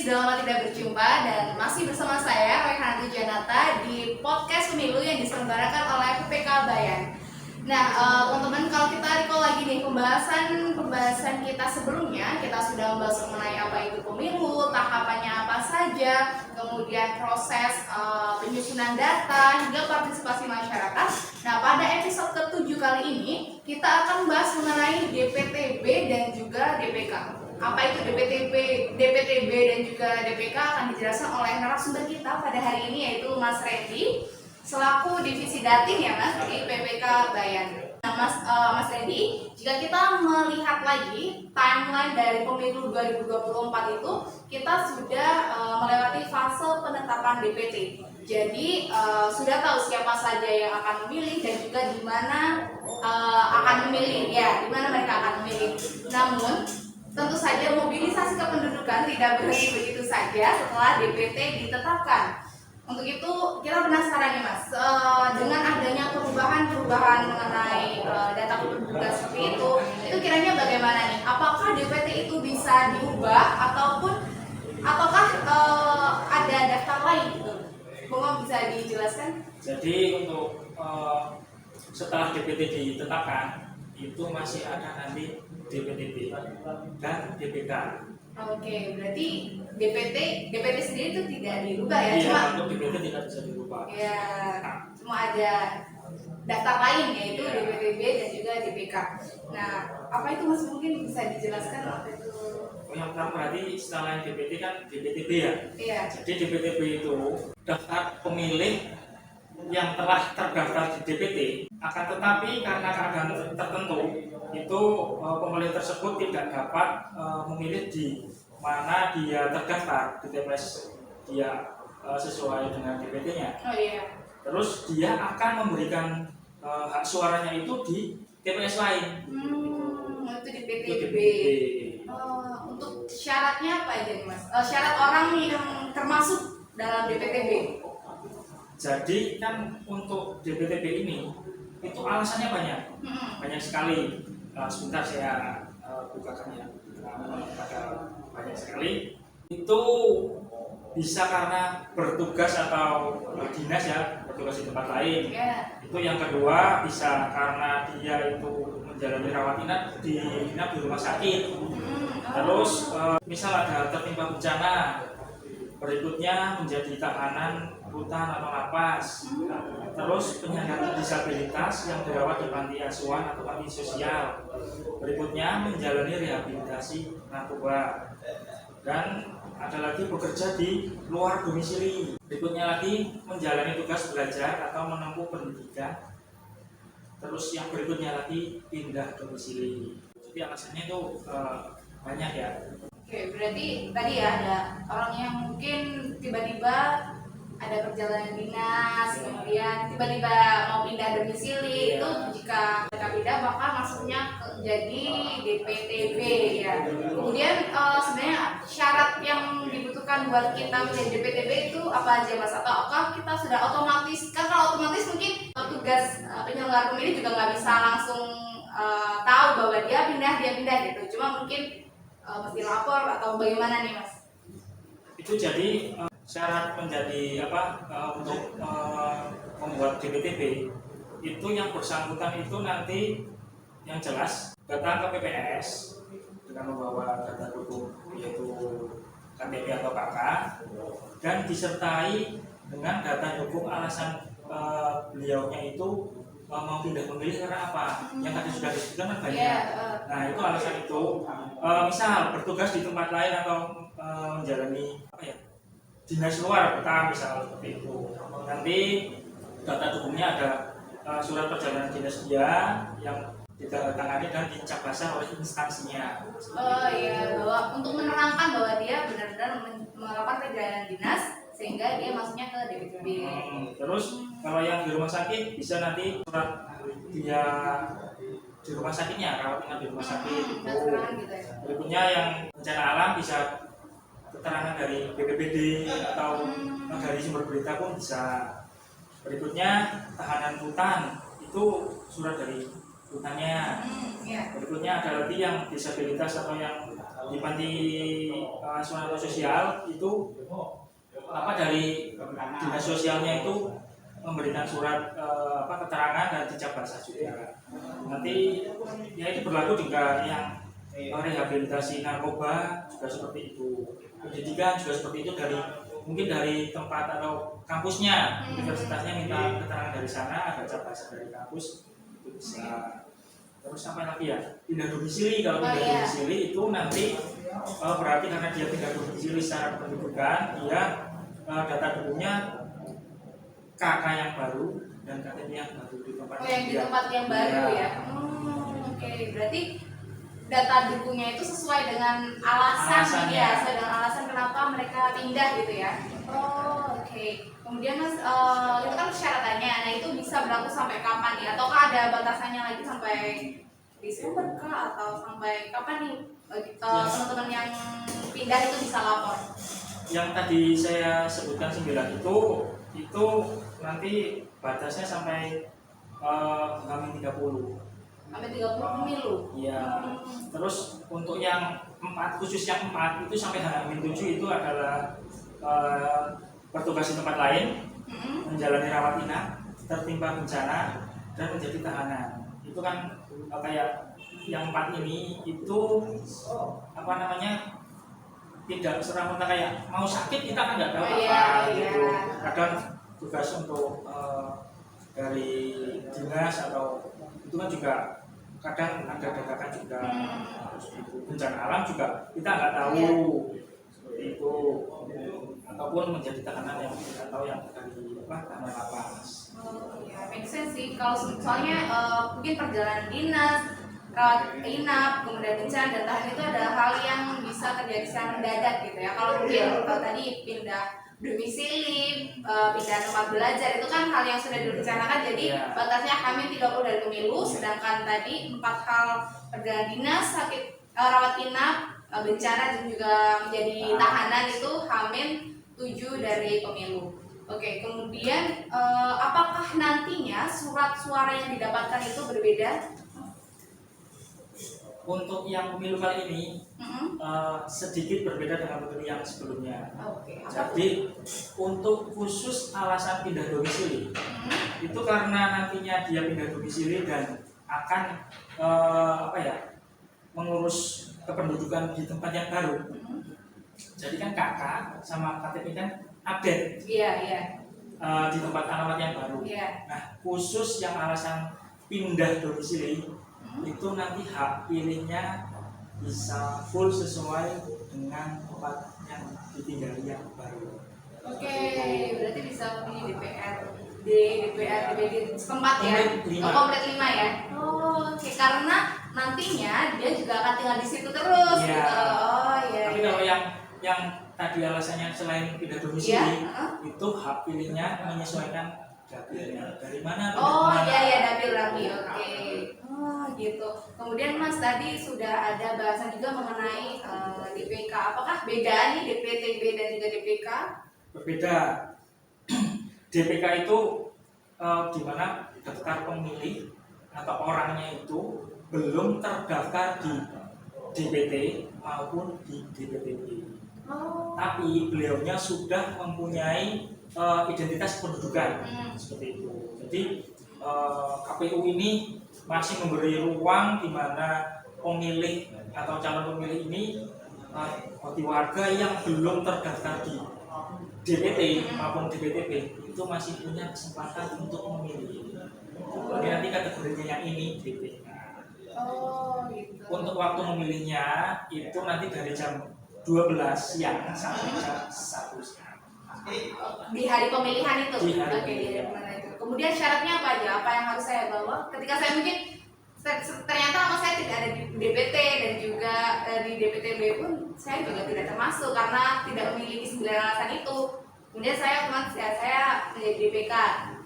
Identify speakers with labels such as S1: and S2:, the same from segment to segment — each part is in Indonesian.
S1: sudah lama tidak berjumpa dan masih bersama saya Rehanati Janata di podcast pemilu yang diselenggarakan oleh PPK Bayan. Nah, teman-teman, kalau kita recall lagi nih pembahasan kita sebelumnya, kita sudah membahas mengenai apa itu pemilu, tahapannya apa saja, kemudian proses penyusunan data hingga partisipasi masyarakat. Nah, pada episode ke-7 kali ini kita akan membahas mengenai DPTB dan juga DPK. Apa itu DPTB dan juga DPK akan dijelaskan oleh narasumber kita pada hari ini, yaitu Mas Randy selaku divisi dating ya Mas di PPK Bayan. Nah Mas Randy, jika kita melihat lagi timeline dari pemilu 2024 itu, kita sudah melewati fase penetapan DPT. Jadi sudah tahu siapa saja yang akan memilih dan juga di mana akan memilih, ya di mana mereka akan memilih. Namun tentu saja mobilisasi kependudukan tidak berhenti begitu saja setelah DPT ditetapkan. Untuk itu kita penasaran nih Mas, dengan adanya perubahan mengenai data kependudukan seperti itu kiranya bagaimana nih? Apakah DPT itu bisa diubah ataukah ada daftar lain gitu? Monggo bisa dijelaskan?
S2: Jadi untuk setelah DPT ditetapkan itu masih ada nanti DPTB dan DPK.
S1: Oke, berarti DPT sendiri itu tidak dirubah ya?
S2: Iya,
S1: Cuma
S2: untuk DPT tidak bisa dirubah.
S1: ya, cuma ada daftar lain yaitu DPTB dan juga DPK. Nah, apa itu Mas, mungkin bisa dijelaskan apa itu?
S2: Oh, yang pertama berarti setelah DPT kan DPTB ya?
S1: Iya.
S2: Jadi DPTB itu daftar pemilih yang telah terdaftar di DPT, akan tetapi karena keadaan tertentu itu pemilih tersebut tidak dapat memilih di mana dia terdaftar di TPS dia sesuai dengan DPT-nya.
S1: Oh iya.
S2: Terus dia akan memberikan hak suaranya itu di TPS lain.
S1: Itu di DPTB. Untuk syaratnya apa aja nih Mas? Syarat orang yang termasuk dalam DPTB.
S2: Jadi kan untuk DPTB ini itu alasannya banyak sekali. Sebentar saya bukakan ya, ada banyak sekali. Itu bisa karena bertugas atau berdinas ya, bertugas di tempat lain. Itu yang kedua bisa karena dia itu menjalani rawat inap di rumah sakit. Terus misal ada tertimpa bencana, berikutnya menjadi tahanan rutan atau lapas. Terus penyandang disabilitas yang dirawat di panti asuhan atau panti sosial. Berikutnya menjalani rehabilitasi narkoba. Dan ada lagi bekerja di luar domisili. Berikutnya lagi menjalani tugas belajar atau menempuh pendidikan. Terus yang berikutnya lagi pindah domisili. Jadi alasannya itu banyak ya.
S1: Oke, berarti tadi ya ada orang yang mungkin tiba-tiba ada perjalanan dinas, kemudian tiba-tiba mau pindah domisili, itu jika mereka pindah maka masuknya jadi DPTB ya. Kemudian sebenarnya syarat yang dibutuhkan buat kita menjadi DPTB itu apa aja Mas? Ataukah kita sudah otomatis? Kan kalau otomatis mungkin tugas penyelenggara pemilu juga nggak bisa langsung tahu bahwa dia pindah gitu. Cuma mungkin mesti lapor atau bagaimana nih Mas?
S2: Itu jadi syarat menjadi untuk membuat DPTB itu yang bersangkutan itu nanti yang jelas datang ke PPS dengan membawa data dukung yaitu KTP atau KK dan disertai dengan data dukung alasan beliaunya itu mau pindah memilih karena apa? Yang tadi sudah disebutkan kan banyak. Nah itu alasan itu misal bertugas di tempat lain atau menjalani dinas luar kota misal seperti itu. Nanti data dukungnya ada surat perjalanan dinas dia yang ditandatangani dan dicap basah oleh instansinya.
S1: Oh iya, bahwa untuk menerangkan bahwa dia benar-benar melakukan perjalanan dinas sehingga dia masuknya ke DPTB.
S2: Terus kalau yang di rumah sakit bisa nanti surat dia di rumah sakitnya, rawat inap di rumah sakit.
S1: Gitu ya.
S2: Berikutnya yang bencana alam bisa keterangan dari BPBD atau dari sumber berita pun bisa. Berikutnya tahanan rutan itu surat dari urutannya.
S1: Iya.
S2: Berikutnya ada lagi yang disabilitas atau yang di panti asuhan atau sosial itu dari dinas sosialnya itu memberikan surat keterangan dan dicap basah juga. Nanti ya itu berlaku juga yang rehabilitasi narkoba juga seperti itu. Pendidikan juga seperti itu, mungkin dari tempat atau kampusnya, universitasnya minta keterangan dari sana, ada cap basah dari kampus itu bisa. Terus apa lagi ya? Pindah domisili. Kalau pindah domisili itu nanti berarti karena dia pindah domisili secara kependudukan, dia data dulunya KK yang baru dan KTP yang baru di tempat
S1: yang di tempat yang baru ya. Oke. Berarti data dukungnya itu sesuai dengan alasan ya, sesuai dengan alasan kenapa mereka pindah gitu ya. Oke. Kemudian Mas, itu kan persyaratannya. Nah, itu bisa berlaku sampai kapan ya? Ataukah ada batasannya lagi sampai Desember kah atau sampai kapan nih teman-teman yang pindah itu bisa lapor?
S2: Yang tadi saya sebutkan 9 itu nanti batasnya sampai H-30.
S1: Sampai 30 pemilu.
S2: Iya. Terus untuk yang 4, khusus yang 4 itu sampai H-7 itu adalah bertugas di tempat lain, menjalani rawat inap, tertimpa bencana dan menjadi tahanan. Itu kan kayak yang 4 ini itu tidak serta-merta kayak mau sakit kita kan nggak tahu gitu. Kadang tugas untuk dari dinas atau itu kan juga kadang ada dadakan juga. Bencana alam juga kita nggak tahu seperti itu, ataupun menjadi tahanan yang kita tahu yang dari tahanan lapas.
S1: Make sense sih. Kalau soalnya mungkin perjalanan dinas, rawat inap, kemudian bencana dan tahan itu adalah hal yang bisa terjadi secara mendadak gitu ya. Kalau mungkin kalau tadi pindah domisili, pindah tempat belajar itu kan hal yang sudah direncanakan, jadi batasnya H-30 dari pemilu. Sedangkan tadi 4 hal perjalanan dinas, sakit, rawat inap, bencana dan juga menjadi tahanan itu H-7 dari pemilu. Oke, kemudian apakah nantinya surat suara yang didapatkan itu berbeda?
S2: Untuk yang pemilu kali ini sedikit berbeda dengan pemilu yang sebelumnya. Jadi untuk khusus alasan pindah domisili itu karena nantinya dia pindah domisili dan akan mengurus kependudukan di tempat yang baru. Jadi kan KK sama KTP kan update. Di tempat alamat yang baru. Nah, khusus yang alasan pindah domisili itu nanti hak pilihnya bisa full sesuai dengan tempat yang ditinggali yang baru.
S1: Oke, berarti bisa pilih DPD setempat ya? Komplit 5 ya? Oke, karena nantinya dia juga akan tinggal di situ terus gitu.
S2: Tapi kalau yang tadi alasannya selain pindah domisili itu hak pilihnya menyesuaikan dapilnya dari mana?
S1: Dapil rapi. Oke. Gitu. Kemudian Mas tadi sudah ada bahasan juga mengenai DPK. Apakah beda nih DPTB dan juga DPK?
S2: Berbeda. DPK itu di mana daftar pemilih atau orangnya itu belum terdaftar di DPT maupun di DPTB. Tapi beliaunya sudah mempunyai identitas pendudukan seperti itu. Jadi KPU ini masih memberi ruang di mana pemilih atau calon pemilih ini bagi warga yang belum terdaftar di DPT maupun DPTB itu masih punya kesempatan untuk memilih. Jadi nanti kategorinya yang ini DPK.
S1: Gitu.
S2: Untuk waktu memilihnya itu nanti dari jam 12 siang sampai jam 1 siang.
S1: Di hari pemilihan itu?
S2: Di hari
S1: pemilihan itu. Kemudian syaratnya apa aja? Apa yang harus saya bawa? Ketika saya mungkin ternyata nama saya tidak ada di DPT dan juga di DPTB pun saya juga tidak termasuk karena tidak memiliki 9 alasan itu. Kemudian saya menjadi DPK.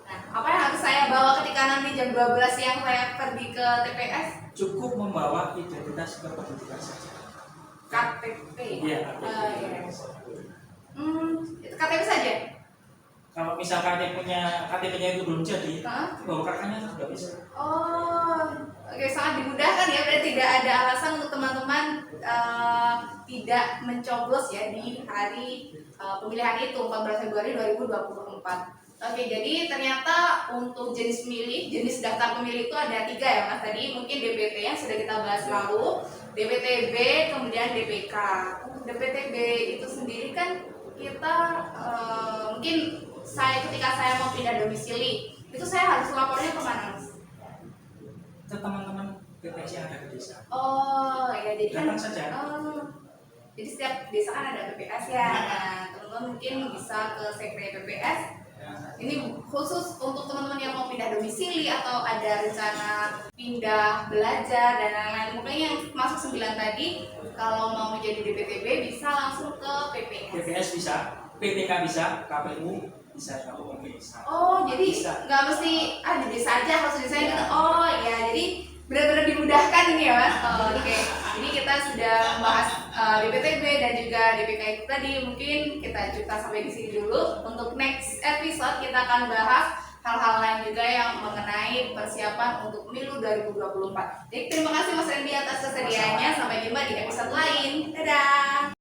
S1: Nah, apa yang harus saya bawa ketika nanti jam 12 siang saya pergi ke TPS?
S2: Cukup membawa identitas kependudukan saja.
S1: KTP.
S2: Iya,
S1: KTP saja.
S2: Kalau misalkan KTP-nya itu belum jadi, bawa kakaknya juga bisa.
S1: Oke, tidak mencoblos ya di hari pemilihan itu 14 Februari 2024. Oke, jadi ternyata untuk jenis pemilih, jenis daftar pemilih itu ada 3 ya Mas. Tadi mungkin DPT yang sudah kita bahas lalu, DPTB, kemudian DPK. DPTB itu sendiri kan kita mungkin ketika saya mau pindah domisili, itu saya harus lapornya kemana Mas?
S2: Ke teman-teman PPS yang ada di desa.
S1: Oh ya, jadi kan
S2: Datang saja.
S1: jadi setiap desa kan ada PPS ya. Nah, teman-teman mungkin bisa ke sekre PPS. Ini khusus untuk teman-teman yang mau pindah domisili atau ada rencana pindah belajar dan lain-lain. Mungkin yang masuk 9 tadi, kalau mau menjadi DPTB bisa langsung ke PPS.
S2: PPS bisa, PTK bisa, KPU bisa, KPU bisa.
S1: Oh, jadi nggak mesti di desa aja harus di desa gitu. Oh ya, jadi benar-benar dimudahkan ini ya Mas. Oke. Jadi kita sudah membahas DPTB dan juga DPK itu tadi. Mungkin kita sampai di sini dulu. Untuk next episode kita akan bahas hal-hal lain juga yang mengenai persiapan untuk pemilu 2024. Jadi terima kasih Mas Randy atas kesediaannya. Sampai jumpa di episode lain. Dadah.